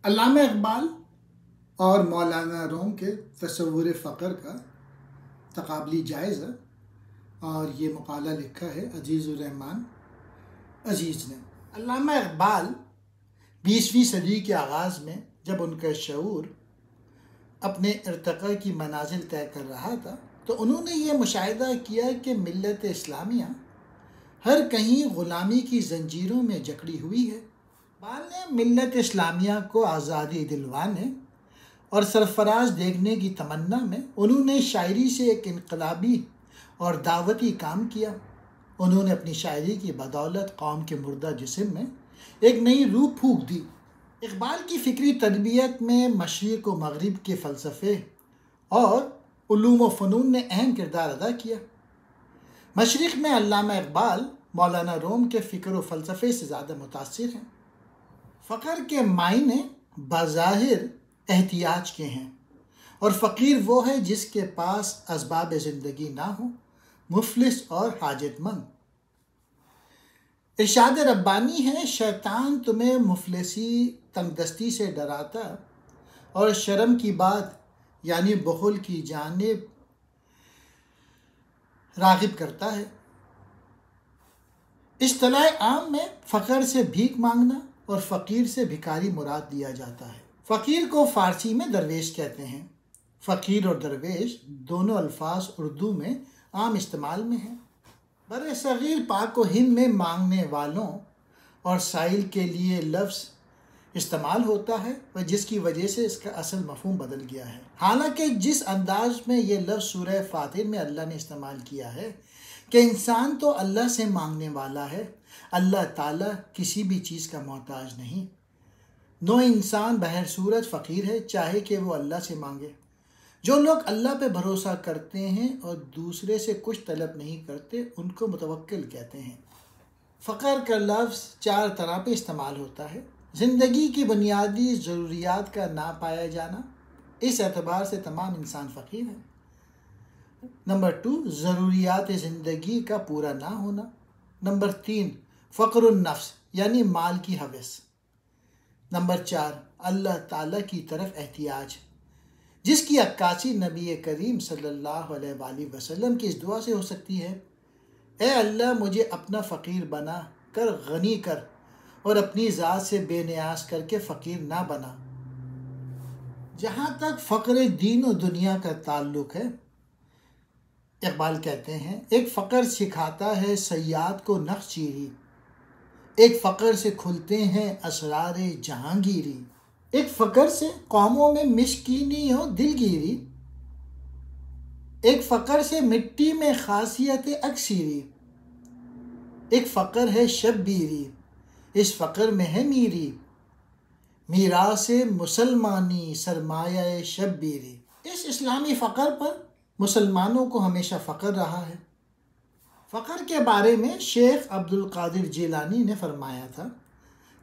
علامہ اقبال اور مولانا روم کے تصور فقر کا تقابلی جائزہ، اور یہ مقالہ لکھا ہے عزیز الرحمن عزیز نے۔ علامہ اقبال 20ویں صدی کے آغاز میں جب ان کا شعور اپنے ارتقاء کی منازل طے کر رہا تھا تو انہوں نے یہ مشاہدہ کیا کہ ملت اسلامیہ ہر کہیں غلامی کی زنجیروں میں جکڑی ہوئی ہے۔ اقبال نے ملت اسلامیہ کو آزادی دلوانے اور سرفراز دیکھنے کی تمنا میں انہوں نے شاعری سے ایک انقلابی اور دعوتی کام کیا۔ انہوں نے اپنی شاعری کی بدولت قوم کے مردہ جسم میں ایک نئی روح پھونک دی۔ اقبال کی فکری تربیت میں مشرق و مغرب کے فلسفے اور علوم و فنون نے اہم کردار ادا کیا۔ مشرق میں علامہ اقبال مولانا روم کے فکر و فلسفے سے زیادہ متاثر ہیں۔ فقر کے معنی بظاہر احتیاج کے ہیں، اور فقیر وہ ہے جس کے پاس اسباب زندگی نہ ہوں، مفلس اور حاجت مند۔ ارشاد ربانی ہے، شیطان تمہیں مفلسی تنگ دستی سے ڈراتا اور شرم کی بات یعنی بخل کی جانب راغب کرتا ہے۔ اصطلاح عام میں فقر سے بھیک مانگنا اور فقیر سے بھکاری مراد دیا جاتا ہے۔ فقیر کو فارسی میں درویش کہتے ہیں۔ فقیر اور درویش دونوں الفاظ اردو میں عام استعمال میں ہیں۔ بر صغیر پاک و ہند میں مانگنے والوں اور سائل کے لیے لفظ استعمال ہوتا ہے، اور جس کی وجہ سے اس کا اصل مفہوم بدل گیا ہے۔ حالانکہ جس انداز میں یہ لفظ سورہ فاتر میں اللہ نے استعمال کیا ہے کہ انسان تو اللہ سے مانگنے والا ہے، اللہ تعالیٰ کسی بھی چیز کا محتاج نہیں۔ نو انسان بہر صورت فقیر ہے، چاہے کہ وہ اللہ سے مانگے۔ جو لوگ اللہ پہ بھروسہ کرتے ہیں اور دوسرے سے کچھ طلب نہیں کرتے ان کو متوکل کہتے ہیں۔ فقر کا لفظ 4 طرح پہ استعمال ہوتا ہے۔ زندگی کی بنیادی ضروریات کا نہ پایا جانا، اس اعتبار سے تمام انسان فقیر ہیں۔ نمبر 2، ضروریات زندگی کا پورا نہ ہونا۔ نمبر 3، فقر النفس یعنی مال کی ہوس۔ نمبر 4، اللہ تعالیٰ کی طرف احتیاج، جس کی عکاسی نبی کریم صلی اللہ علیہ وآلہ وسلم کی اس دعا سے ہو سکتی ہے، اے اللہ مجھے اپنا فقیر بنا کر غنی کر اور اپنی ذات سے بے نیاز کر کے فقیر نہ بنا۔ جہاں تک فقر دین و دنیا کا تعلق ہے، اقبال کہتے ہیں، ایک فقر سکھاتا ہے صیاد کو نقش چیری، ایک فقر سے کھلتے ہیں اسرار جہانگیری، ایک فقر سے قوموں میں مشکینی و دلگیری، ایک فقر سے مٹی میں خاصیت اکثیری، ایک فقر ہے شبیری، اس فقر میں ہے میری، میراث مسلمانی سرمایہ شبیری۔ اس اسلامی فقر پر مسلمانوں کو ہمیشہ فقر رہا ہے۔ فقر کے بارے میں شیخ عبد القادر جیلانی نے فرمایا تھا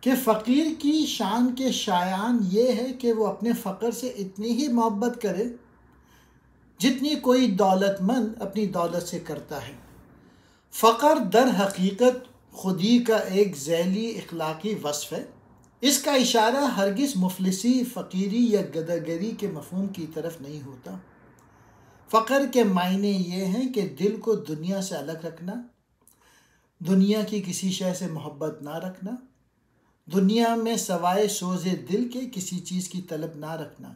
کہ فقیر کی شان کے شایان یہ ہے کہ وہ اپنے فقر سے اتنی ہی محبت کرے جتنی کوئی دولت مند اپنی دولت سے کرتا ہے۔ فقر در حقیقت خودی کا ایک ذیلی اخلاقی وصف ہے۔ اس کا اشارہ ہرگز مفلسی، فقیری یا گداگری کے مفہوم کی طرف نہیں ہوتا۔ فقر کے معنی یہ ہیں کہ دل کو دنیا سے الگ رکھنا، دنیا کی کسی شے سے محبت نہ رکھنا، دنیا میں سوائے سوز دل کے کسی چیز کی طلب نہ رکھنا۔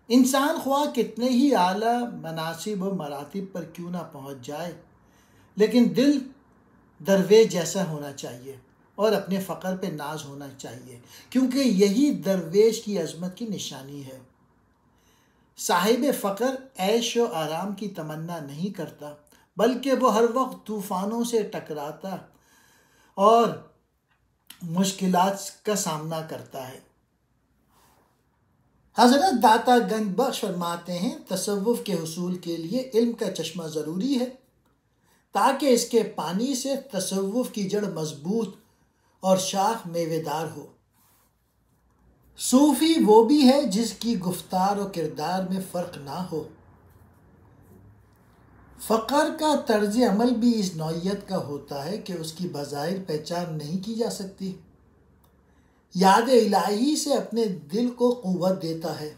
انسان خواہ کتنے ہی اعلیٰ مناصب و مراتب پر کیوں نہ پہنچ جائے، لیکن دل درویش جیسا ہونا چاہیے اور اپنے فقر پہ ناز ہونا چاہیے، کیونکہ یہی درویش کی عظمت کی نشانی ہے۔ صاحب فقر عیش و آرام کی تمنا نہیں کرتا، بلکہ وہ ہر وقت طوفانوں سے ٹکراتا اور مشکلات کا سامنا کرتا ہے۔ حضرت داتا گنج بخش فرماتے ہیں، تصوف کے حصول کے لیے علم کا چشمہ ضروری ہے تاکہ اس کے پانی سے تصوف کی جڑ مضبوط اور شاخ میوے دار ہو۔ صوفی وہ بھی ہے جس کی گفتار و کردار میں فرق نہ ہو۔ فقر کا طرز عمل بھی اس نوعیت کا ہوتا ہے کہ اس کی بظاہر پہچان نہیں کی جا سکتی۔ یاد الہی سے اپنے دل کو قوت دیتا ہے،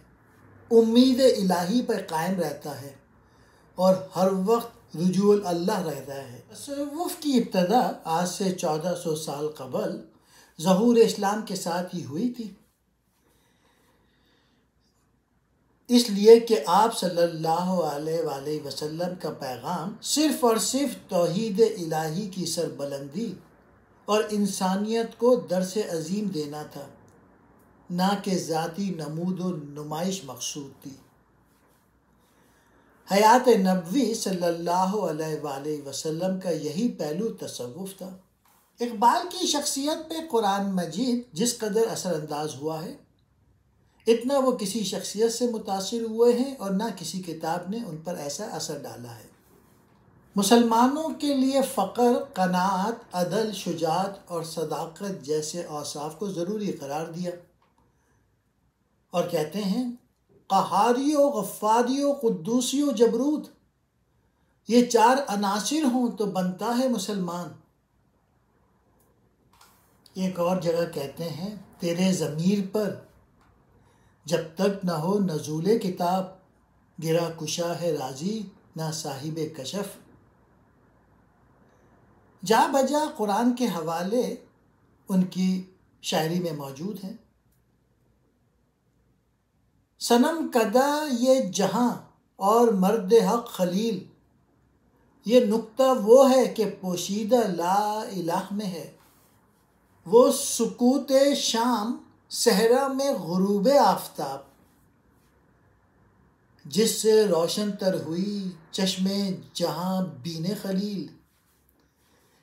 امید الہی پر قائم رہتا ہے اور ہر وقت رجوع اللہ رہتا ہے۔ تصوف کی ابتدا آج سے 1400 سال قبل ظہور اسلام کے ساتھ ہی ہوئی تھی، اس لیے کہ آپ صلی اللہ علیہ وآلہ وسلم کا پیغام صرف اور صرف توحید الہی کی سربلندی اور انسانیت کو درس عظیم دینا تھا، نہ کہ ذاتی نمود و نمائش مقصود تھی۔ حیات نبوی صلی اللہ علیہ وآلہ وسلم کا یہی پہلو تصوف تھا۔ اقبال کی شخصیت پہ قرآن مجید جس قدر اثر انداز ہوا ہے، اتنا وہ کسی شخصیت سے متاثر ہوئے ہیں اور نہ کسی کتاب نے ان پر ایسا اثر ڈالا ہے۔ مسلمانوں کے لیے فقر، قناعت، عدل، شجاعت اور صداقت جیسے اوصاف کو ضروری قرار دیا اور کہتے ہیں قہاری و غفاری و قدوسی و جبروت، یہ 4 عناصر ہوں تو بنتا ہے مسلمان۔ ایک اور جگہ کہتے ہیں تیرے ضمیر پر جب تک نہ ہو نزول کتاب، گرا کشا ہے رازی نہ صاحب کشف۔ جا بجا قرآن کے حوالے ان کی شاعری میں موجود ہیں۔ صنم کدہ یہ جہاں اور مرد حق خلیل، یہ نکتہ وہ ہے کہ پوشیدہ لا الہ میں ہے، وہ سکوت شام صحرا میں غروب آفتاب، جس سے روشن تر ہوئی چشم جہاں بین خلیل۔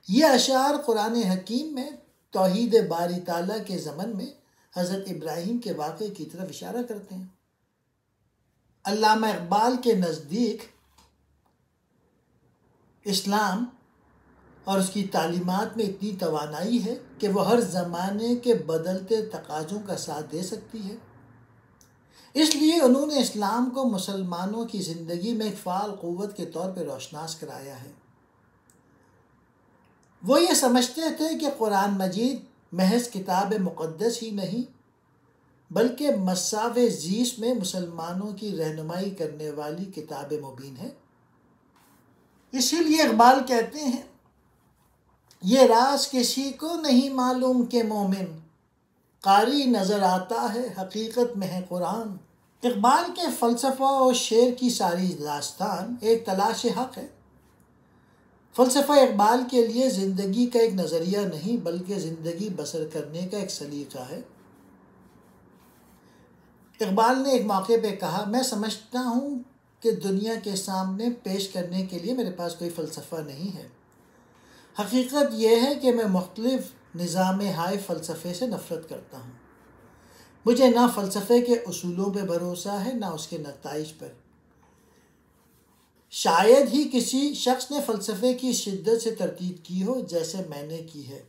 یہ اشعار قرآن حکیم میں توحید باری تعالیٰ کے ضمن میں حضرت ابراہیم کے واقعے کی طرف اشارہ کرتے ہیں۔ علامہ اقبال کے نزدیک اسلام اور اس کی تعلیمات میں اتنی توانائی ہے کہ وہ ہر زمانے کے بدلتے تقاضوں کا ساتھ دے سکتی ہے۔ اس لیے انہوں نے اسلام کو مسلمانوں کی زندگی میں ایک فعال قوت کے طور پہ روشناس کرایا ہے۔ وہ یہ سمجھتے تھے کہ قرآن مجید محض کتاب مقدس ہی نہیں بلکہ مصاف زیست میں مسلمانوں کی رہنمائی کرنے والی کتاب مبین ہے۔ اسی لیے اقبال کہتے ہیں یہ راز کسی کو نہیں معلوم کہ مومن قاری نظر آتا ہے حقیقت میں ہے قرآن۔ اقبال کے فلسفہ اور شعر کی ساری داستان ایک تلاش حق ہے۔ فلسفہ اقبال کے لیے زندگی کا ایک نظریہ نہیں بلکہ زندگی بسر کرنے کا ایک سلیقہ ہے۔ اقبال نے ایک موقع پہ کہا میں سمجھتا ہوں کہ دنیا کے سامنے پیش کرنے کے لیے میرے پاس کوئی فلسفہ نہیں ہے۔ حقیقت یہ ہے کہ میں مختلف نظام ہائے فلسفے سے نفرت کرتا ہوں۔ مجھے نہ فلسفے کے اصولوں پہ بھروسہ ہے نہ اس کے نتائج پر۔ شاید ہی کسی شخص نے فلسفے کی شدت سے تردید کی ہو جیسے میں نے کی ہے،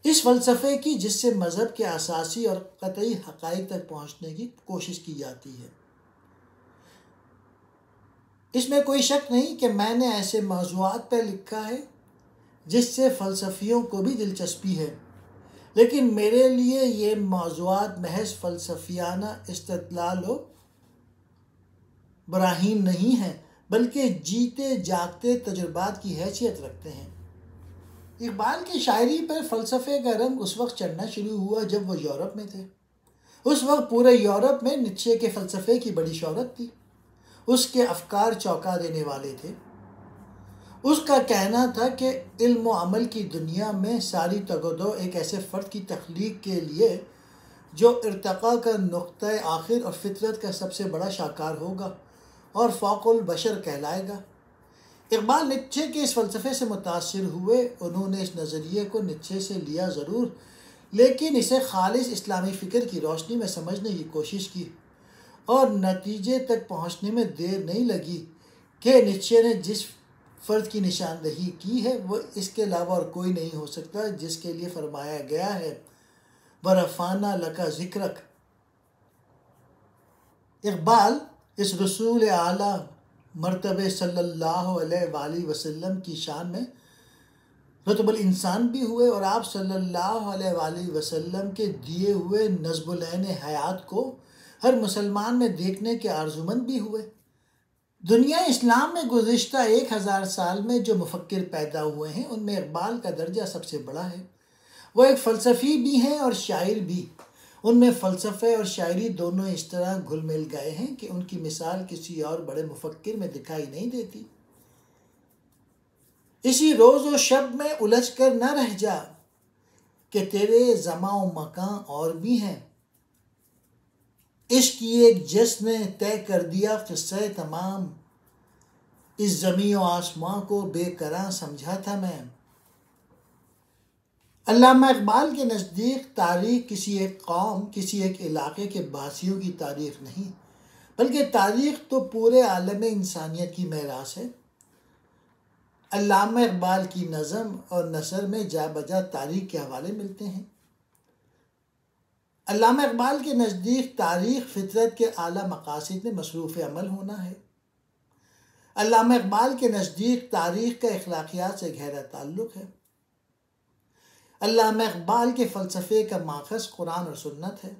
اس فلسفے کی جس سے مذہب کے اساسی اور قطعی حقائق تک پہنچنے کی کوشش کی جاتی ہے۔ اس میں کوئی شک نہیں کہ میں نے ایسے موضوعات پہ لکھا ہے جس سے فلسفیوں کو بھی دلچسپی ہے، لیکن میرے لیے یہ موضوعات محض فلسفیانہ استدلال و براہین نہیں ہیں بلکہ جیتے جاگتے تجربات کی حیثیت رکھتے ہیں۔ اقبال کی شاعری پر فلسفے کا رنگ اس وقت چڑھنا شروع ہوا جب وہ یورپ میں تھے۔ اس وقت پورے یورپ میں نیچے کے فلسفے کی بڑی شہرت تھی۔ اس کے افکار چونکا دینے والے تھے۔ اس کا کہنا تھا کہ علم و عمل کی دنیا میں ساری تگودو ایک ایسے فرد کی تخلیق کے لیے جو ارتقاء کا نقطہ آخر اور فطرت کا سب سے بڑا شاہکار ہوگا اور فوق البشر کہلائے گا۔ اقبال نیچے کے اس فلسفے سے متاثر ہوئے۔ انہوں نے اس نظریے کو نیچے سے لیا ضرور لیکن اسے خالص اسلامی فکر کی روشنی میں سمجھنے کی کوشش کی اور نتیجے تک پہنچنے میں دیر نہیں لگی کہ نیچے نے جس فرد کی نشاندہی کی ہے وہ اس کے علاوہ اور کوئی نہیں ہو سکتا جس کے لیے فرمایا گیا ہے وَرَفَعْنَا لَكَ ذِكْرَكَ۔ اقبال اس رسول اعلیٰ مرتبہ صلی اللہ علیہ وآلہ وسلم کی شان میں رتب الانسان بھی ہوئے اور آپ صلی اللہ علیہ وآلہ وسلم کے دیے ہوئے نظم العین حیات کو ہر مسلمان میں دیکھنے کے آرزومند بھی ہوئے۔ دنیا اسلام میں گزشتہ 1000 سال میں جو مفکر پیدا ہوئے ہیں ان میں اقبال کا درجہ سب سے بڑا ہے۔ وہ ایک فلسفی بھی ہیں اور شاعر بھی۔ ان میں فلسفے اور شاعری دونوں اس طرح گھل مل گئے ہیں کہ ان کی مثال کسی اور بڑے مفکر میں دکھائی نہیں دیتی۔ اسی روز و شب میں الجھ کر نہ رہ جا کہ تیرے زماں و مکان اور بھی ہیں۔ عشق کی ایک جس نے طے کر دیا قصہ تمام، اس زمین و آسمان کو بے کراں سمجھا تھا میں۔ علامہ اقبال کے نزدیک تاریخ کسی ایک قوم، کسی ایک علاقے کے باسیوں کی تاریخ نہیں، بلکہ تاریخ تو پورے عالم انسانیت کی میراث ہے۔ علامہ اقبال کی نظم اور نثر میں جا بجا تاریخ کے حوالے ملتے ہیں۔ علامہ اقبال کے نزدیک تاریخ فطرت کے اعلیٰ مقاصد میں مصروف عمل ہونا ہے۔ علامہ اقبال کے نزدیک تاریخ کا اخلاقیات سے گہرا تعلق ہے۔ علامہ اقبال کے فلسفے کا ماخذ قرآن اور سنت ہے۔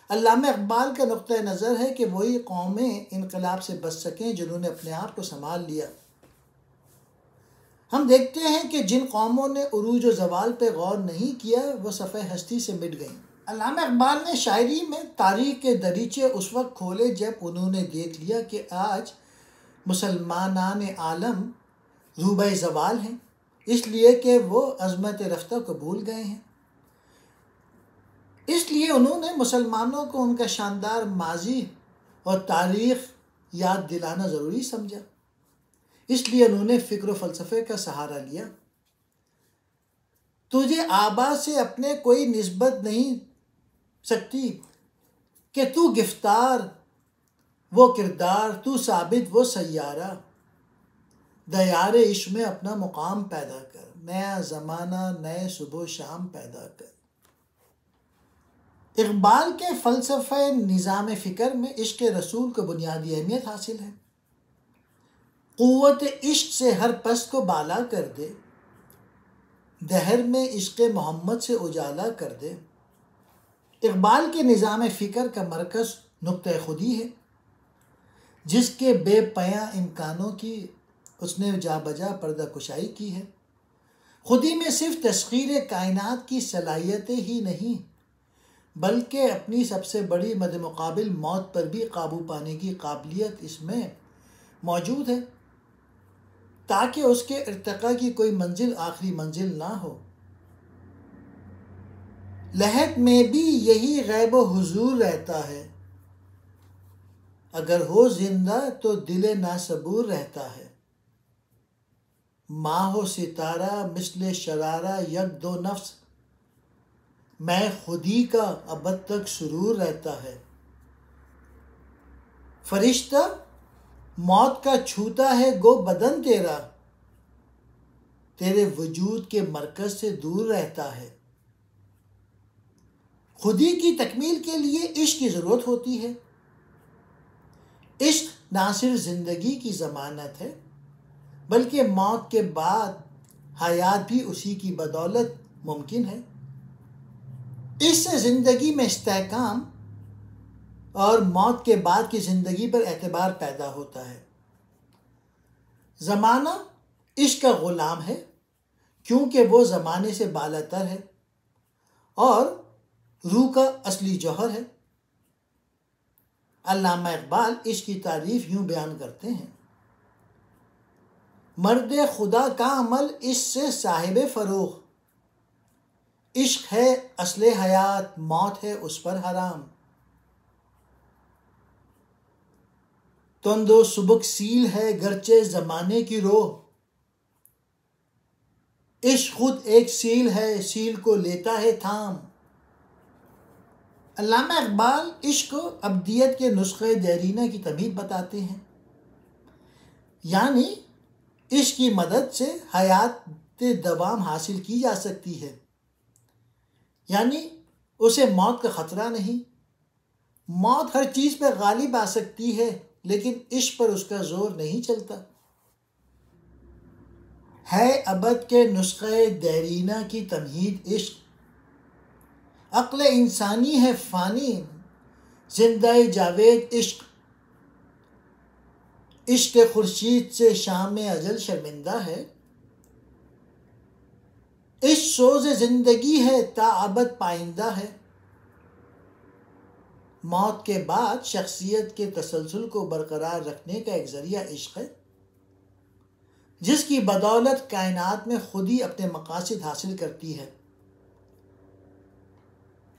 علامہ اقبال کا نقطہ نظر ہے کہ وہی قومیں انقلاب سے بچ سکیں جنہوں نے اپنے آپ کو سنبھال لیا۔ ہم دیکھتے ہیں کہ جن قوموں نے عروج و زوال پہ غور نہیں کیا وہ صفحہ ہستی سے مٹ گئیں۔ علامہ اقبال نے شاعری میں تاریخ کے دریچے اس وقت کھولے جب انہوں نے دیکھ لیا کہ آج مسلمانان عالم روبہ زوال ہیں، اس لیے کہ وہ عظمت رفتہ کو بھول گئے ہیں۔ اس لیے انہوں نے مسلمانوں کو ان کا شاندار ماضی اور تاریخ یاد دلانا ضروری سمجھا۔ اس لیے انہوں نے فکر و فلسفے کا سہارا لیا۔ تجھے آبا سے اپنے کوئی نسبت نہیں سکتی کہ تو گفتار وہ کردار، تو ثابت وہ سیارہ، دیار عشق میں اپنا مقام پیدا کر، نیا زمانہ نئے صبح و شام پیدا کر۔ اقبال کے فلسفہ نظام فکر میں عشق رسول کو بنیادی اہمیت حاصل ہے۔ قوت عشق سے ہر پست کو بالا کر دے، دہر میں عشق محمد سے اجالا کر دے۔ اقبال کے نظام فکر کا مرکز نقطہ خودی ہے، جس کے بے پایاں امکانوں کی اس نے جا بجا پردہ کشائی کی ہے۔ خودی میں صرف تسخیر کائنات کی صلاحیتیں ہی نہیں بلکہ اپنی سب سے بڑی مد مقابل موت پر بھی قابو پانے کی قابلیت اس میں موجود ہے، تاکہ اس کے ارتقاء کی کوئی منزل آخری منزل نہ ہو۔ لحد میں بھی یہی غیب و حضور رہتا ہے، اگر ہو زندہ تو دل ناصبور رہتا ہے۔ ماہ و ستارہ مثل شرارہ یک دو نفس، میں خودی کا ابد تک سرور رہتا ہے۔ فرشتہ موت کا چھوتا ہے گو بدن تیرا، تیرے وجود کے مرکز سے دور رہتا ہے۔ خودی کی تکمیل کے لیے عشق کی ضرورت ہوتی ہے۔ عشق نہ صرف زندگی کی ضمانت ہے بلکہ موت کے بعد حیات بھی اسی کی بدولت ممکن ہے۔ اس سے زندگی میں استحکام اور موت کے بعد کی زندگی پر اعتبار پیدا ہوتا ہے۔ زمانہ عشق کا غلام ہے کیونکہ وہ زمانے سے بالاتر ہے اور روح کا اصلی جوہر ہے۔ علامہ اقبال عشق کی تعریف یوں بیان کرتے ہیں: مرد خدا کا عمل عشق سے صاحب فروغ، عشق ہے اصل حیات موت ہے اس پر حرام۔ تند و سبک سیل ہے گرچہ زمانے کی روح، عشق خود ایک سیل ہے سیل کو لیتا ہے تھام۔ علامہ اقبال عشق کو ابدیت کے نسخہ دیرینہ کی تمہید بتاتے ہیں، یعنی عشق کی مدد سے حیات دوام حاصل کی جا سکتی ہے، یعنی اسے موت کا خطرہ نہیں۔ موت ہر چیز پر غالب آ سکتی ہے لیکن عشق پر اس کا زور نہیں چلتا۔ ہے ابد کے نسخے دیرینہ کی تمہید عشق، عقل انسانی ہے فانی زندہ جاوید عشق، عشق خورشید سے شام اجل شرمندہ ہے، عشق سوز زندگی ہے تا ابد پائندہ ہے، موت کے بعد شخصیت کے تسلسل کو برقرار رکھنے کا ایک ذریعہ عشق ہے، جس کی بدولت کائنات میں خود ہی اپنے مقاصد حاصل کرتی ہے۔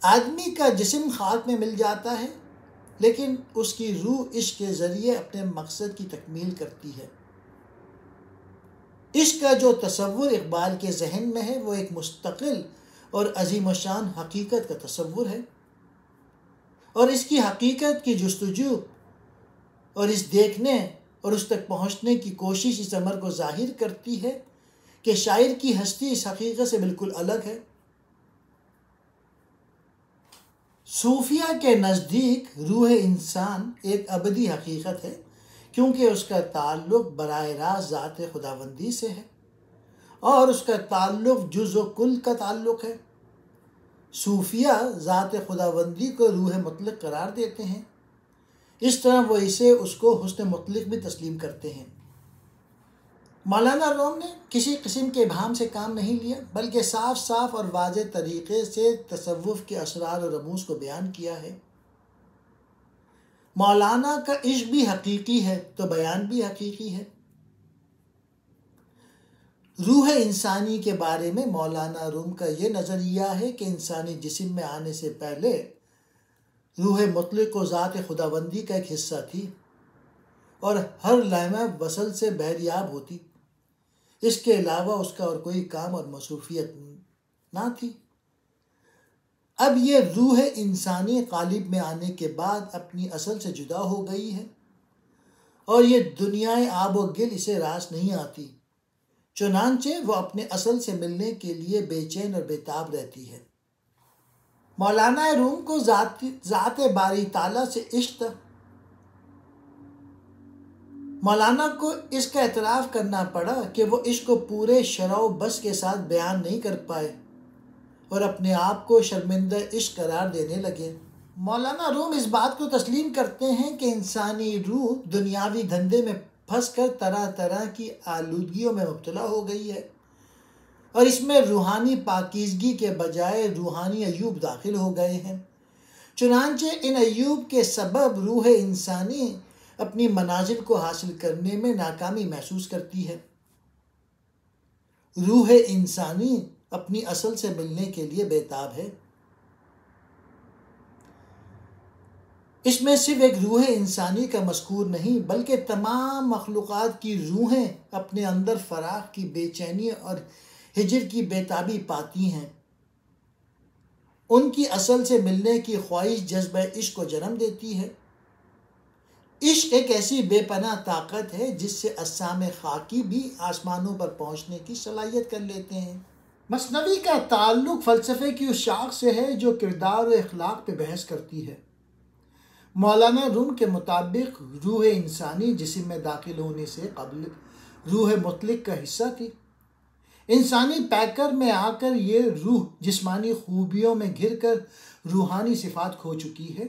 آدمی کا جسم خاک میں مل جاتا ہے، لیکن اس کی روح عشق کے ذریعے اپنے مقصد کی تکمیل کرتی ہے۔ عشق کا جو تصور اقبال کے ذہن میں ہے وہ ایک مستقل اور عظیم الشان حقیقت کا تصور ہے، اور اس کی حقیقت کی جستجو اور اس دیکھنے اور اس تک پہنچنے کی کوشش اس امر کو ظاہر کرتی ہے کہ شاعر کی ہستی اس حقیقت سے بالکل الگ ہے۔ صوفیہ کے نزدیک روح انسان ایک ابدی حقیقت ہے، کیونکہ اس کا تعلق براہ راست ذات خداوندی سے ہے اور اس کا تعلق جز و کل کا تعلق ہے۔ صوفیہ ذات خداوندی کو روح مطلق قرار دیتے ہیں، اس طرح وہ اس کو حسن مطلق بھی تسلیم کرتے ہیں۔ مولانا روم نے کسی قسم کے ابہام سے کام نہیں لیا، بلکہ صاف صاف اور واضح طریقے سے تصوف کے اسرار اور رموز کو بیان کیا ہے۔ مولانا کا عشق بھی حقیقی ہے تو بیان بھی حقیقی ہے۔ روح انسانی کے بارے میں مولانا روم کا یہ نظریہ ہے کہ انسانی جسم میں آنے سے پہلے روح مطلق و ذات خداوندی کا ایک حصہ تھی اور ہر لمحہ وصل سے بہریاب ہوتی، اس کے علاوہ اس کا اور کوئی کام اور مصروفیت نہ تھی۔ اب یہ روح انسانی قالب میں آنے کے بعد اپنی اصل سے جدا ہو گئی ہے اور یہ دنیائے آب و گل اسے راس نہیں آتی، چنانچہ وہ اپنے اصل سے ملنے کے لیے بے چین اور بے تاب رہتی ہے۔ مولانا روم کو ذات باری تعالیٰ سے عشق تھا۔ مولانا کو اس کا اعتراف کرنا پڑا کہ وہ عشق کو پورے شرح و بس کے ساتھ بیان نہیں کر پائے اور اپنے آپ کو شرمندہ عشق قرار دینے لگے۔ مولانا روم اس بات کو تسلیم کرتے ہیں کہ انسانی روح دنیاوی دھندے میں پھنس کر طرح طرح کی آلودگیوں میں مبتلا ہو گئی ہے اور اس میں روحانی پاکیزگی کے بجائے روحانی عیوب داخل ہو گئے ہیں، چنانچہ ان عیوب کے سبب روح انسانی اپنی منازل کو حاصل کرنے میں ناکامی محسوس کرتی ہے۔ روح انسانی اپنی اصل سے ملنے کے لیے بے تاب ہے۔ اس میں صرف ایک روح انسانی کا مذکور نہیں بلکہ تمام مخلوقات کی روحیں اپنے اندر فراق کی بے چینی اور ہجر کی بے تابی پاتی ہیں۔ ان کی اصل سے ملنے کی خواہش جذبہ عشق کو جنم دیتی ہے۔ عشق ایک ایسی بے پناہ طاقت ہے جس سے اجسام خاکی بھی آسمانوں پر پہنچنے کی صلاحیت کر لیتے ہیں۔ مثنوی کا تعلق فلسفے کی اس شاخ سے ہے جو کردار و اخلاق پہ بحث کرتی ہے۔ مولانا روم کے مطابق روح انسانی جسم میں داخل ہونے سے قبل روح مطلق کا حصہ تھی۔ انسانی پیکر میں آ کر یہ روح جسمانی خوبیوں میں گھر کر روحانی صفات کھو چکی ہے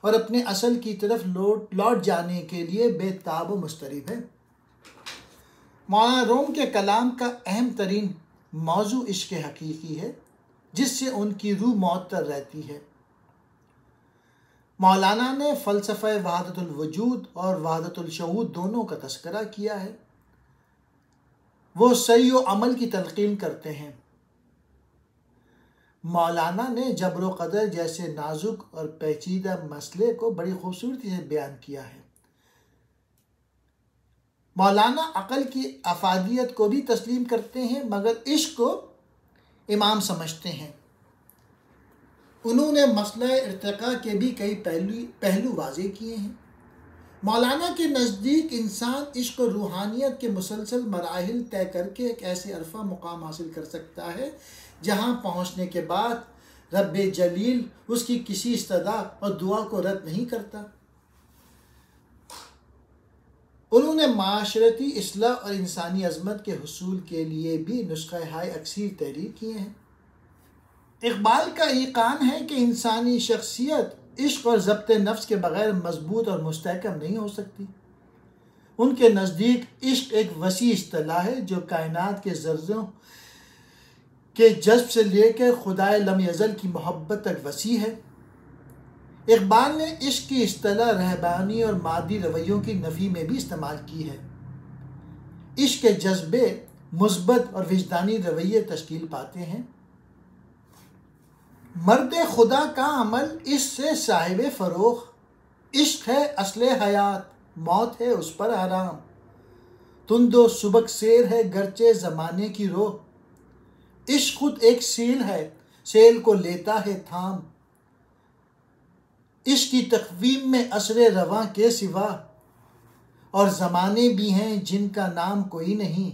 اور اپنے اصل کی طرف لوٹ جانے کے لیے بے تاب و مضطرب ہے۔ مولانا روم کے کلام کا اہم ترین موضوع عشق حقیقی ہے جس سے ان کی روح معطر رہتی ہے۔ مولانا نے فلسفہ وحدت الوجود اور وحدت الشہود دونوں کا تذکرہ کیا ہے۔ وہ سعی و عمل کی تلقین کرتے ہیں۔ مولانا نے جبر و قدر جیسے نازک اور پیچیدہ مسئلے کو بڑی خوبصورتی سے بیان کیا ہے۔ مولانا عقل کی افادیت کو بھی تسلیم کرتے ہیں مگر عشق کو امام سمجھتے ہیں۔ انہوں نے مسئلہ ارتقاء کے بھی کئی پہلو واضح کیے ہیں۔ مولانا کے نزدیک انسان عشق و روحانیت کے مسلسل مراحل طے کر کے ایک ایسے عرفہ مقام حاصل کر سکتا ہے جہاں پہنچنے کے بعد رب جلیل اس کی کسی استدعا اور دعا کو رد نہیں کرتا۔ انہوں نے معاشرتی اصلاح اور انسانی عظمت کے حصول کے لیے بھی نسخہ ہائے اکثیر تحریر کیے ہیں۔ اقبال کا ایقان ہے کہ انسانی شخصیت عشق اور ضبط نفس کے بغیر مضبوط اور مستحکم نہیں ہو سکتی۔ ان کے نزدیک عشق ایک وسیع اصطلاح ہے جو کائنات کے ذروں کے جذب سے لے کر خدائے لم یزل کی محبت تک وسیع ہے۔ اقبال نے عشق کی اصطلاح رہبانی اور مادی رویوں کی نفی میں بھی استعمال کی ہے۔ عشق کے جذبے مثبت اور وجدانی رویے تشکیل پاتے ہیں۔ مرد خدا کا عمل اس سے صاحب فروغ، عشق ہے اصل حیات، موت ہے اس پر حرام، تند و سبک سیر ہے گرچہ زمانے کی روح، عشق خود ایک سیل ہے سیل کو لیتا ہے تھام، عشق کی تقویم میں عصر رواں کے سوا اور زمانے بھی ہیں جن کا نام کوئی نہیں۔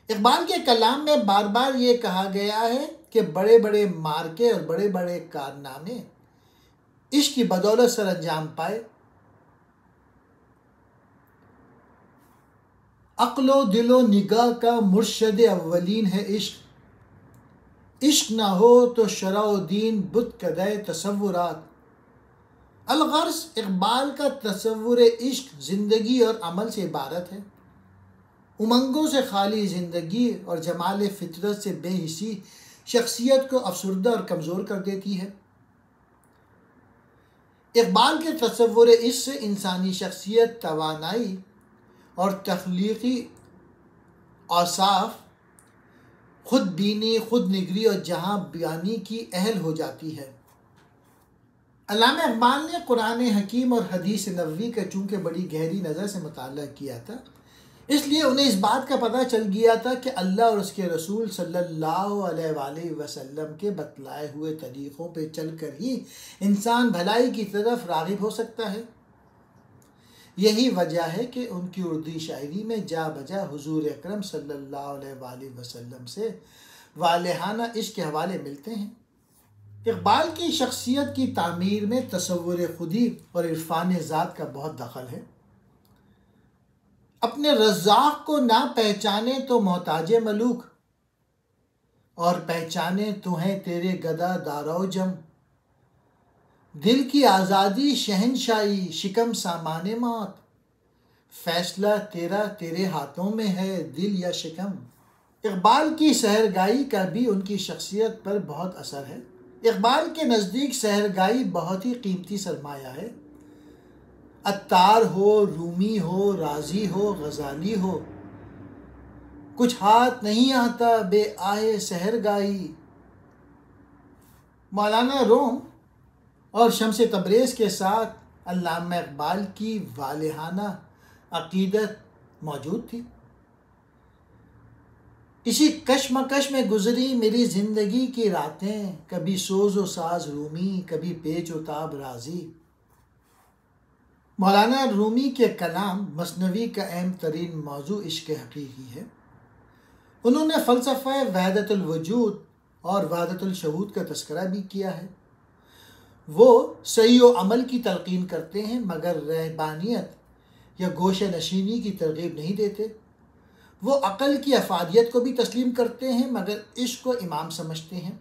اقبال کے کلام میں بار بار یہ کہا گیا ہے کہ بڑے بڑے مارکے اور بڑے بڑے کارنامے عشق کی بدولت سر انجام پائے۔ عقل و دل و نگاہ کا مرشد اولین ہے عشق، عشق نہ ہو تو شرع و دین بت کدے تصورات۔ الغرض اقبال کا تصور عشق زندگی اور عمل سے عبارت ہے۔ امنگوں سے خالی زندگی اور جمال فطرت سے بے حسی شخصیت کو افسردہ اور کمزور کر دیتی ہے۔ اقبال کے تصور عشق سے انسانی شخصیت توانائی اور تخلیقی اوصاف، خود بینی، خود نگری اور جہاں بیانی کی اہل ہو جاتی ہے۔ علامہ اقبال نے قرآن حکیم اور حدیث نبوی کا چونکہ بڑی گہری نظر سے مطالعہ کیا تھا، اس لیے انہیں اس بات کا پتہ چل گیا تھا کہ اللہ اور اس کے رسول صلی اللہ علیہ وآلہ وسلم کے بتلائے ہوئے طریقوں پہ چل کر ہی انسان بھلائی کی طرف راغب ہو سکتا ہے۔ یہی وجہ ہے کہ ان کی اردو شاعری میں جا بجا حضور اکرم صلی اللہ علیہ وآلہ وسلم سے والہانہ عشق کے حوالے ملتے ہیں۔ اقبال کی شخصیت کی تعمیر میں تصور خودی اور عرفان ذات کا بہت دخل ہے۔ اپنے رزاق کو نہ پہچانے تو محتاج ملوک، اور پہچانے تو ہیں تیرے گدا دارو جم، دل کی آزادی شہنشاہی شکم سامان موت، فیصلہ تیرا تیرے ہاتھوں میں ہے دل یا شکم۔ اقبال کی سحرگائی کا بھی ان کی شخصیت پر بہت اثر ہے۔ اقبال کے نزدیک سحرگائی بہت ہی قیمتی سرمایہ ہے۔ عطار ہو، رومی ہو، رازی ہو، غزالی ہو، کچھ ہاتھ نہیں آتا بے آہ سحرگائی۔ مولانا روم اور شمس تبریز کے ساتھ علامہ اقبال کی والہانہ عقیدت موجود تھی۔ اسی کشمکش میں گزری میری زندگی کی راتیں، کبھی سوز و ساز رومی، کبھی پیچ و تاب رازی۔ مولانا رومی کے کلام مثنوی کا اہم ترین موضوع عشق حقیقی ہے۔ انہوں نے فلسفہ وحدت الوجود اور وحدت الشہود کا تذکرہ بھی کیا ہے۔ وہ صحیح و عمل کی تلقین کرتے ہیں مگر رہبانیت یا گوشہ نشینی کی ترغیب نہیں دیتے۔ وہ عقل کی افادیت کو بھی تسلیم کرتے ہیں مگر عشق کو امام سمجھتے ہیں۔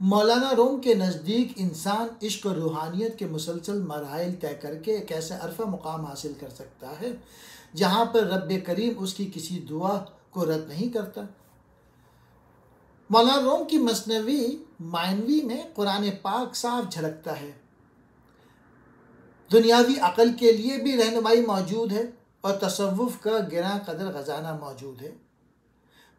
مولانا روم کے نزدیک انسان عشق و روحانیت کے مسلسل مراحل طے کر کے ایک ایسا عرفہ مقام حاصل کر سکتا ہے جہاں پر رب کریم اس کی کسی دعا کو رد نہیں کرتا۔ مولانا روم کی مثنوی معنوی میں قرآن پاک صاف جھلکتا ہے۔ دنیاوی عقل کے لیے بھی رہنمائی موجود ہے اور تصوف کا گراں قدر خزانہ موجود ہے۔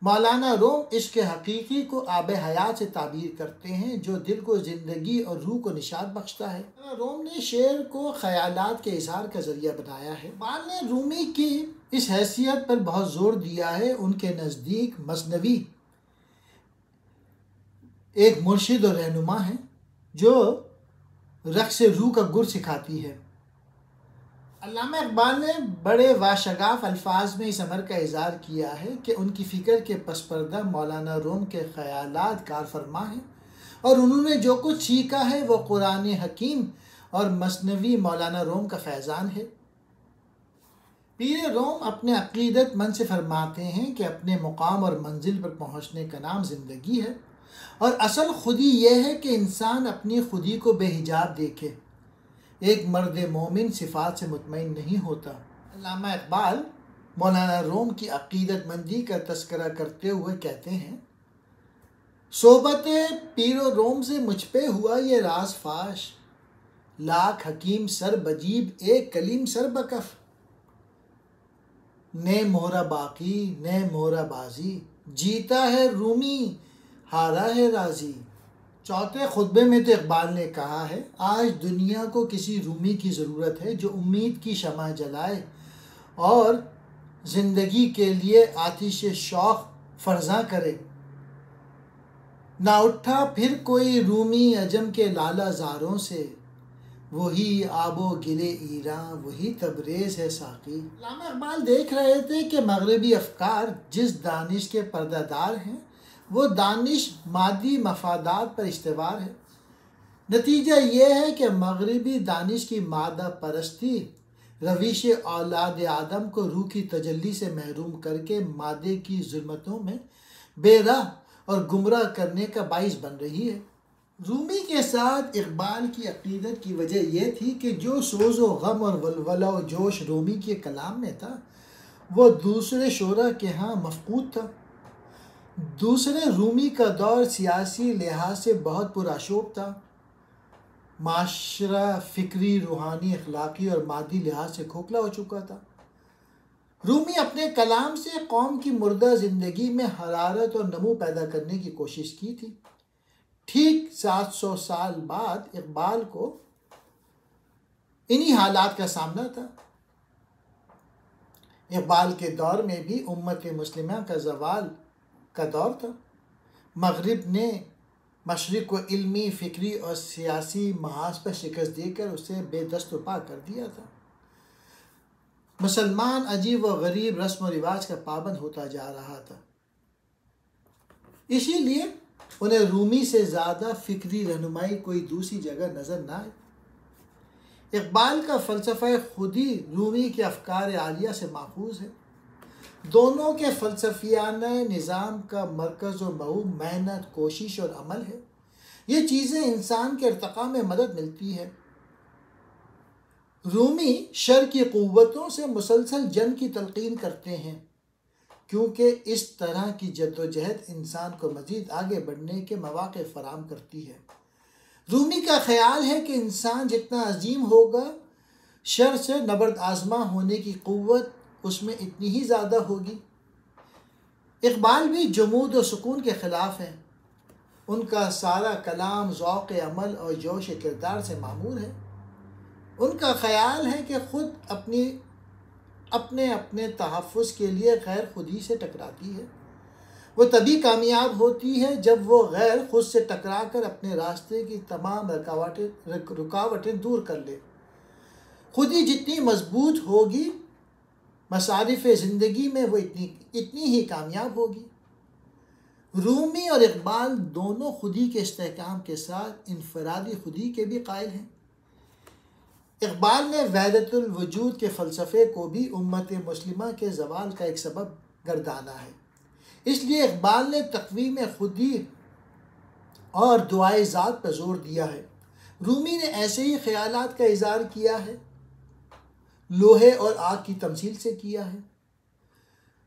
مولانا روم عشق حقیقی کو آب حیات سے تعبیر کرتے ہیں جو دل کو زندگی اور روح کو نشاط بخشتا ہے۔ مولانا روم نے شعر کو خیالات کے اظہار کا ذریعہ بنایا ہے۔ اقبال نے رومی کی اس حیثیت پر بہت زور دیا ہے۔ ان کے نزدیک مثنوی ایک مرشد اور رہنما ہے جو رقص روح کا گر سکھاتی ہے۔ علامہ اقبال نے بڑے واشگاف الفاظ میں اس امر کا اظہار کیا ہے کہ ان کی فکر کے پس پردہ مولانا روم کے خیالات کار فرما ہیں اور انہوں نے جو کچھ سیکھا ہے وہ قرآن حکیم اور مثنوی مولانا روم کا فیضان ہے۔ پیر روم اپنے عقیدت مند سے فرماتے ہیں کہ اپنے مقام اور منزل پر پہنچنے کا نام زندگی ہے، اور اصل خودی یہ ہے کہ انسان اپنی خودی کو بے حجاب دیکھے۔ ایک مرد مومن صفات سے مطمئن نہیں ہوتا۔ علامہ اقبال مولانا روم کی عقیدت مندی کا تذکرہ کرتے ہوئے کہتے ہیں، صحبت پیر و روم سے مجھ پہ ہوا یہ راز فاش، لاکھ حکیم سر بجیب ایک کلیم سر بکف، نے مہرہ باقی نے مہرہ بازی، جیتا ہے رومی ہارا ہے رازی۔ چوتھے خطبے میں تو اقبال نے کہا ہے، آج دنیا کو کسی رومی کی ضرورت ہے جو امید کی شمع جلائے اور زندگی کے لیے آتش شوق فرزاں کرے۔ نہ اٹھا پھر کوئی رومی عجم کے لالا زاروں سے، وہی آب و گل ایراں وہی تبریز ہے ساقی۔ علامہ اقبال دیکھ رہے تھے کہ مغربی افکار جس دانش کے پردہ دار ہیں وہ دانش مادی مفادات پر استوار ہے۔ نتیجہ یہ ہے کہ مغربی دانش کی مادہ پرستی رویش اولاد آدم کو روح کی تجلی سے محروم کر کے مادے کی ظلمتوں میں بے راہ اور گمراہ کرنے کا باعث بن رہی ہے۔ رومی کے ساتھ اقبال کی عقیدت کی وجہ یہ تھی کہ جو سوز و غم اور ولولہ و جوش رومی کے کلام میں تھا وہ دوسرے شعراء کے ہاں مفقود تھا۔ دوسرے رومی کا دور سیاسی لحاظ سے بہت پرآشوب تھا، معاشرہ فکری روحانی اخلاقی اور مادی لحاظ سے کھوکھلا ہو چکا تھا۔ رومی اپنے کلام سے قوم کی مردہ زندگی میں حرارت اور نمو پیدا کرنے کی کوشش کی تھی۔ ٹھیک 700 سال بعد اقبال کو انہی حالات کا سامنا تھا۔ اقبال کے دور میں بھی امت مسلمہ کا زوال کا دور تھا۔ مغرب نے مشرق کو علمی، فکری اور سیاسی محاذ پر شکست دے کر اسے بے دست و پا کر دیا تھا۔ مسلمان عجیب و غریب رسم و رواج کا پابند ہوتا جا رہا تھا، اسی لیے انہیں رومی سے زیادہ فکری رہنمائی کوئی دوسری جگہ نظر نہ آئی۔ اقبال کا فلسفہ خودی رومی کے افکار عالیہ سے ماخوذ ہے۔ دونوں کے فلسفیانہ نظام کا مرکز و معو محنت، کوشش اور عمل ہے۔ یہ چیزیں انسان کے ارتقاء میں مدد ملتی ہے۔ رومی شر کی قوتوں سے مسلسل جنگ کی تلقین کرتے ہیں، کیونکہ اس طرح کی جدوجہد انسان کو مزید آگے بڑھنے کے مواقع فراہم کرتی ہے۔ رومی کا خیال ہے کہ انسان جتنا عظیم ہوگا، شر سے نبرد آزما ہونے کی قوت اس میں اتنی ہی زیادہ ہوگی۔ اقبال بھی جمود و سکون کے خلاف ہیں۔ ان کا سارا کلام ذوق عمل اور جوش کردار سے معمور ہے۔ ان کا خیال ہے کہ خود اپنے تحفظ کے لیے غیر خودی سے ٹکراتی ہے۔ وہ تبھی کامیاب ہوتی ہے جب وہ غیر خود سے ٹکرا کر اپنے راستے کی تمام رکاوٹیں دور کر لے۔ خودی جتنی مضبوط ہوگی، مصارف زندگی میں وہ اتنی ہی کامیاب ہوگی۔ رومی اور اقبال دونوں خودی کے استحکام کے ساتھ انفرادی خودی کے بھی قائل ہیں۔ اقبال نے وحدت الوجود کے فلسفے کو بھی امت مسلمہ کے زوال کا ایک سبب گردانا ہے۔ اس لیے اقبال نے تقویم خودی اور دعائے ذات پر زور دیا ہے۔ رومی نے ایسے ہی خیالات کا اظہار کیا ہے، لوہے اور آگ کی تمثیل سے کیا ہے۔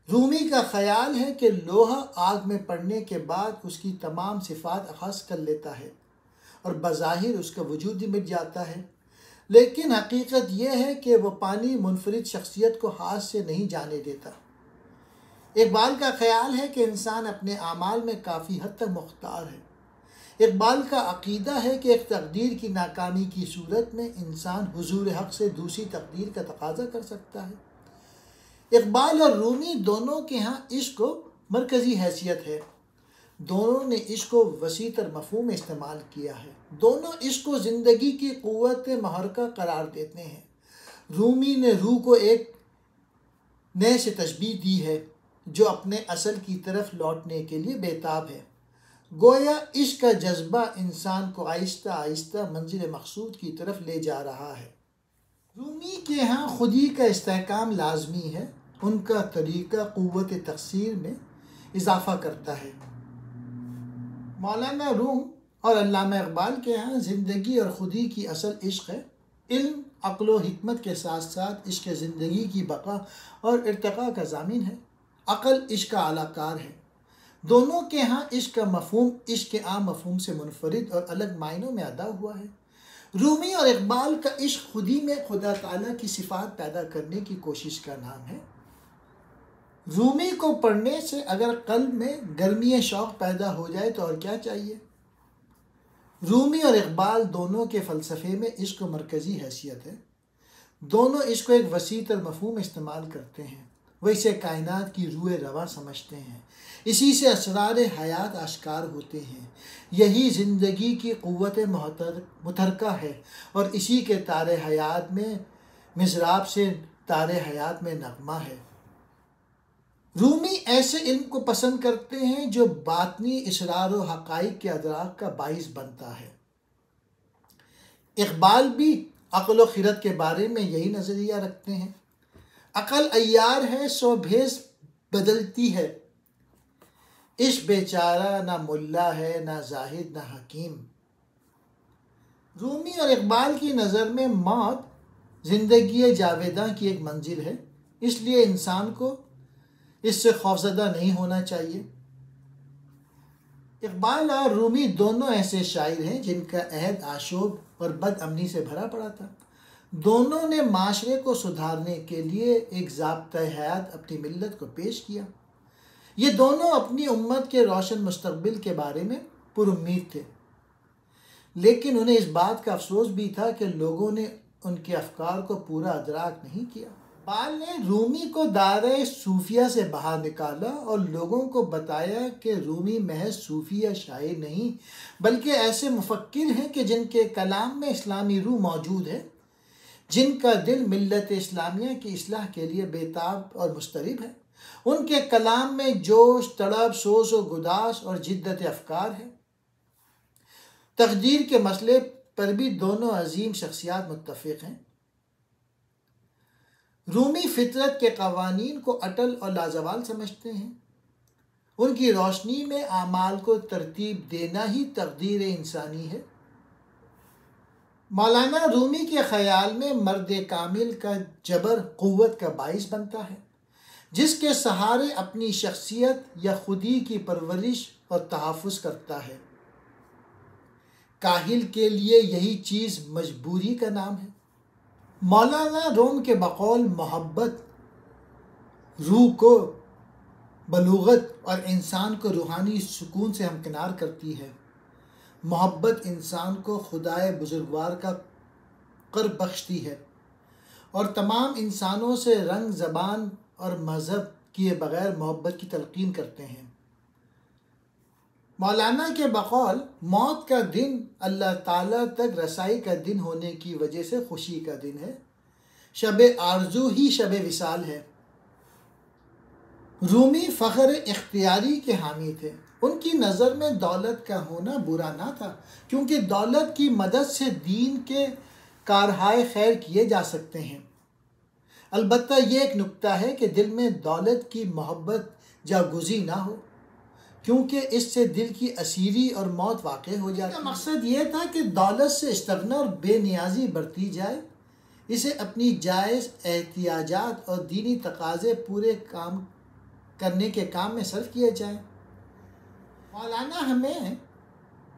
رومی کا خیال ہے کہ لوہا آگ میں پڑنے کے بعد اس کی تمام صفات اخذ کر لیتا ہے اور بظاہر اس کا وجود ہی مٹ جاتا ہے، لیکن حقیقت یہ ہے کہ وہ پانی منفرد شخصیت کو ہاتھ سے نہیں جانے دیتا۔ اقبال کا خیال ہے کہ انسان اپنے اعمال میں کافی حد تک مختار ہے۔ اقبال کا عقیدہ ہے کہ ایک تقدیر کی ناکامی کی صورت میں انسان حضور حق سے دوسری تقدیر کا تقاضا کر سکتا ہے۔ اقبال اور رومی دونوں کے ہاں عشق کو مرکزی حیثیت ہے۔ دونوں نے عشق کو وسیع تر مفہوم میں استعمال کیا ہے۔ دونوں عشق کو زندگی کی قوت محرکہ قرار دیتے ہیں۔ رومی نے روح کو ایک نئے سے تشبیہ دی ہے جو اپنے اصل کی طرف لوٹنے کے لیے بےتاب ہے۔ گویا عشق کا جذبہ انسان کو آہستہ آہستہ منزل مقصود کی طرف لے جا رہا ہے۔ رومی کے ہاں خودی کا استحکام لازمی ہے، ان کا طریقہ قوت تقصیر میں اضافہ کرتا ہے۔ مولانا روم اور علامہ اقبال کے ہاں زندگی اور خودی کی اصل عشق ہے۔ علم، عقل و حکمت کے ساتھ ساتھ عشق زندگی کی بقا اور ارتقاء کا ضامن ہے۔ عقل عشق کا اعلیٰ کار ہے۔ دونوں کے ہاں عشق کا مفہوم عشق کے عام مفہوم سے منفرد اور الگ معنوں میں ادا ہوا ہے۔ رومی اور اقبال کا عشق خودی میں خدا تعالیٰ کی صفات پیدا کرنے کی کوشش کا نام ہے۔ رومی کو پڑھنے سے اگر قلب میں گرمی شوق پیدا ہو جائے تو اور کیا چاہیے۔ رومی اور اقبال دونوں کے فلسفے میں عشق و مرکزی حیثیت ہے۔ دونوں عشق کو ایک وسیع تر مفہوم استعمال کرتے ہیں، وہ اسے کائنات کی روح رواں سمجھتے ہیں، اسی سے اسرار حیات آشکار ہوتے ہیں، یہی زندگی کی قوت متحرکہ ہے اور اسی کے تار حیات میں مضراب سے تار حیات میں نغمہ ہے۔ رومی ایسے علم کو پسند کرتے ہیں جو باطنی اسرار و حقائق کے ادراک کا باعث بنتا ہے۔ اقبال بھی عقل و خرد کے بارے میں یہی نظریہ رکھتے ہیں۔ عقل عیار ہے سو بھیس بدلتی ہے، عشق بیچارہ نہ ملا ہے نہ زاہد نہ حکیم۔ رومی اور اقبال کی نظر میں موت زندگی جاویداں کی ایک منزل ہے، اس لیے انسان کو اس سے خوفزدہ نہیں ہونا چاہیے۔ اقبال اور رومی دونوں ایسے شاعر ہیں جن کا عہد آشوب اور بد امنی سے بھرا پڑا تھا۔ دونوں نے معاشرے کو سدھارنے کے لیے ایک ضابطۂ حیات اپنی ملت کو پیش کیا۔ یہ دونوں اپنی امت کے روشن مستقبل کے بارے میں پر امید تھے، لیکن انہیں اس بات کا افسوس بھی تھا کہ لوگوں نے ان کے افکار کو پورا ادراک نہیں کیا۔ اقبال نے رومی کو دائرۂ صوفیہ سے باہر نکالا اور لوگوں کو بتایا کہ رومی محض صوفی یا شاعر نہیں بلکہ ایسے مفکر ہیں کہ جن کے کلام میں اسلامی روح موجود ہے، جن کا دل ملت اسلامیہ کی اصلاح کے لیے بیتاب اور مضطرب ہے۔ ان کے کلام میں جوش، تڑپ، سوز و گداز اور جدت افکار ہے۔ تقدیر کے مسئلے پر بھی دونوں عظیم شخصیات متفق ہیں۔ رومی فطرت کے قوانین کو اٹل اور لازوال سمجھتے ہیں۔ ان کی روشنی میں اعمال کو ترتیب دینا ہی تقدیر انسانی ہے۔ مولانا رومی کے خیال میں مرد کامل کا جبر قوت کا باعث بنتا ہے، جس کے سہارے اپنی شخصیت یا خودی کی پرورش اور تحفظ کرتا ہے۔ کاہل کے لیے یہی چیز مجبوری کا نام ہے۔ مولانا روم کے بقول محبت روح کو بلوغت اور انسان کو روحانی سکون سے ہمکنار کرتی ہے۔ محبت انسان کو خدائے بزرگوار کا قرب بخشتی ہے اور تمام انسانوں سے رنگ، زبان اور مذہب کیے بغیر محبت کی تلقین کرتے ہیں۔ مولانا کے بقول موت کا دن اللہ تعالیٰ تک رسائی کا دن ہونے کی وجہ سے خوشی کا دن ہے، شب آرزو ہی شب وصال ہے۔ رومی فخر اختیاری کے حامی تھے۔ ان کی نظر میں دولت کا ہونا برا نہ تھا، کیونکہ دولت کی مدد سے دین کے کارہائے خیر کیے جا سکتے ہیں۔ البتہ یہ ایک نکتہ ہے کہ دل میں دولت کی محبت جاگزی نہ ہو، کیونکہ اس سے دل کی اسیری اور موت واقع ہو جاتی ہے۔ اس کا مقصد یہ تھا کہ دولت سے استغنا اور بے نیازی برتی جائے، اسے اپنی جائز احتیاجات اور دینی تقاضے پورے کرنے کے کام میں صرف کیے جائیں۔ مولانا ہمیں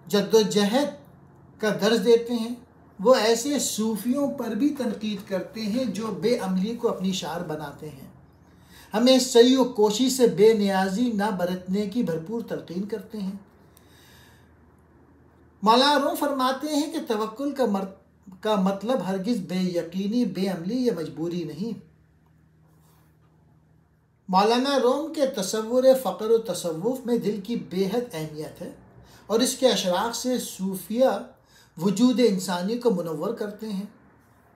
جدوجہد کا درس دیتے ہیں۔ وہ ایسے صوفیوں پر بھی تنقید کرتے ہیں جو بے عملی کو اپنی شعار بناتے ہیں۔ ہمیں سعی و کوشش سے بے نیازی نہ برتنے کی بھرپور تلقین کرتے ہیں۔ مولانا روم فرماتے ہیں کہ توکل کا مطلب ہرگز بے یقینی، بے عملی یا مجبوری نہیں۔ مولانا روم کے تصور فقر و تصوف میں دل کی بے حد اہمیت ہے اور اس کے اشراق سے صوفیہ وجود انسانی کو منور کرتے ہیں۔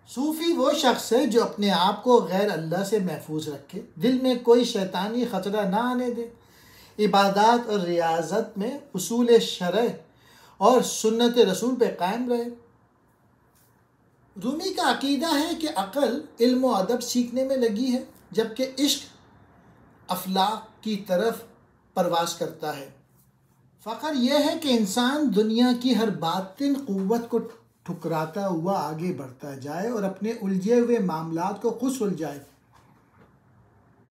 صوفی وہ شخص ہے جو اپنے آپ کو غیر اللہ سے محفوظ رکھے، دل میں کوئی شیطانی خطرہ نہ آنے دے، عبادات اور ریاضت میں اصول شرع اور سنت رسول پہ قائم رہے۔ رومی کا عقیدہ ہے کہ عقل علم و ادب سیکھنے میں لگی ہے، جبکہ عشق اخلاق کی طرف پرواز کرتا ہے۔ فخر یہ ہے کہ انسان دنیا کی ہر باطن قوت کو ٹھکراتا ہوا آگے بڑھتا جائے اور اپنے الجھے ہوئے معاملات کو خود سلجھائے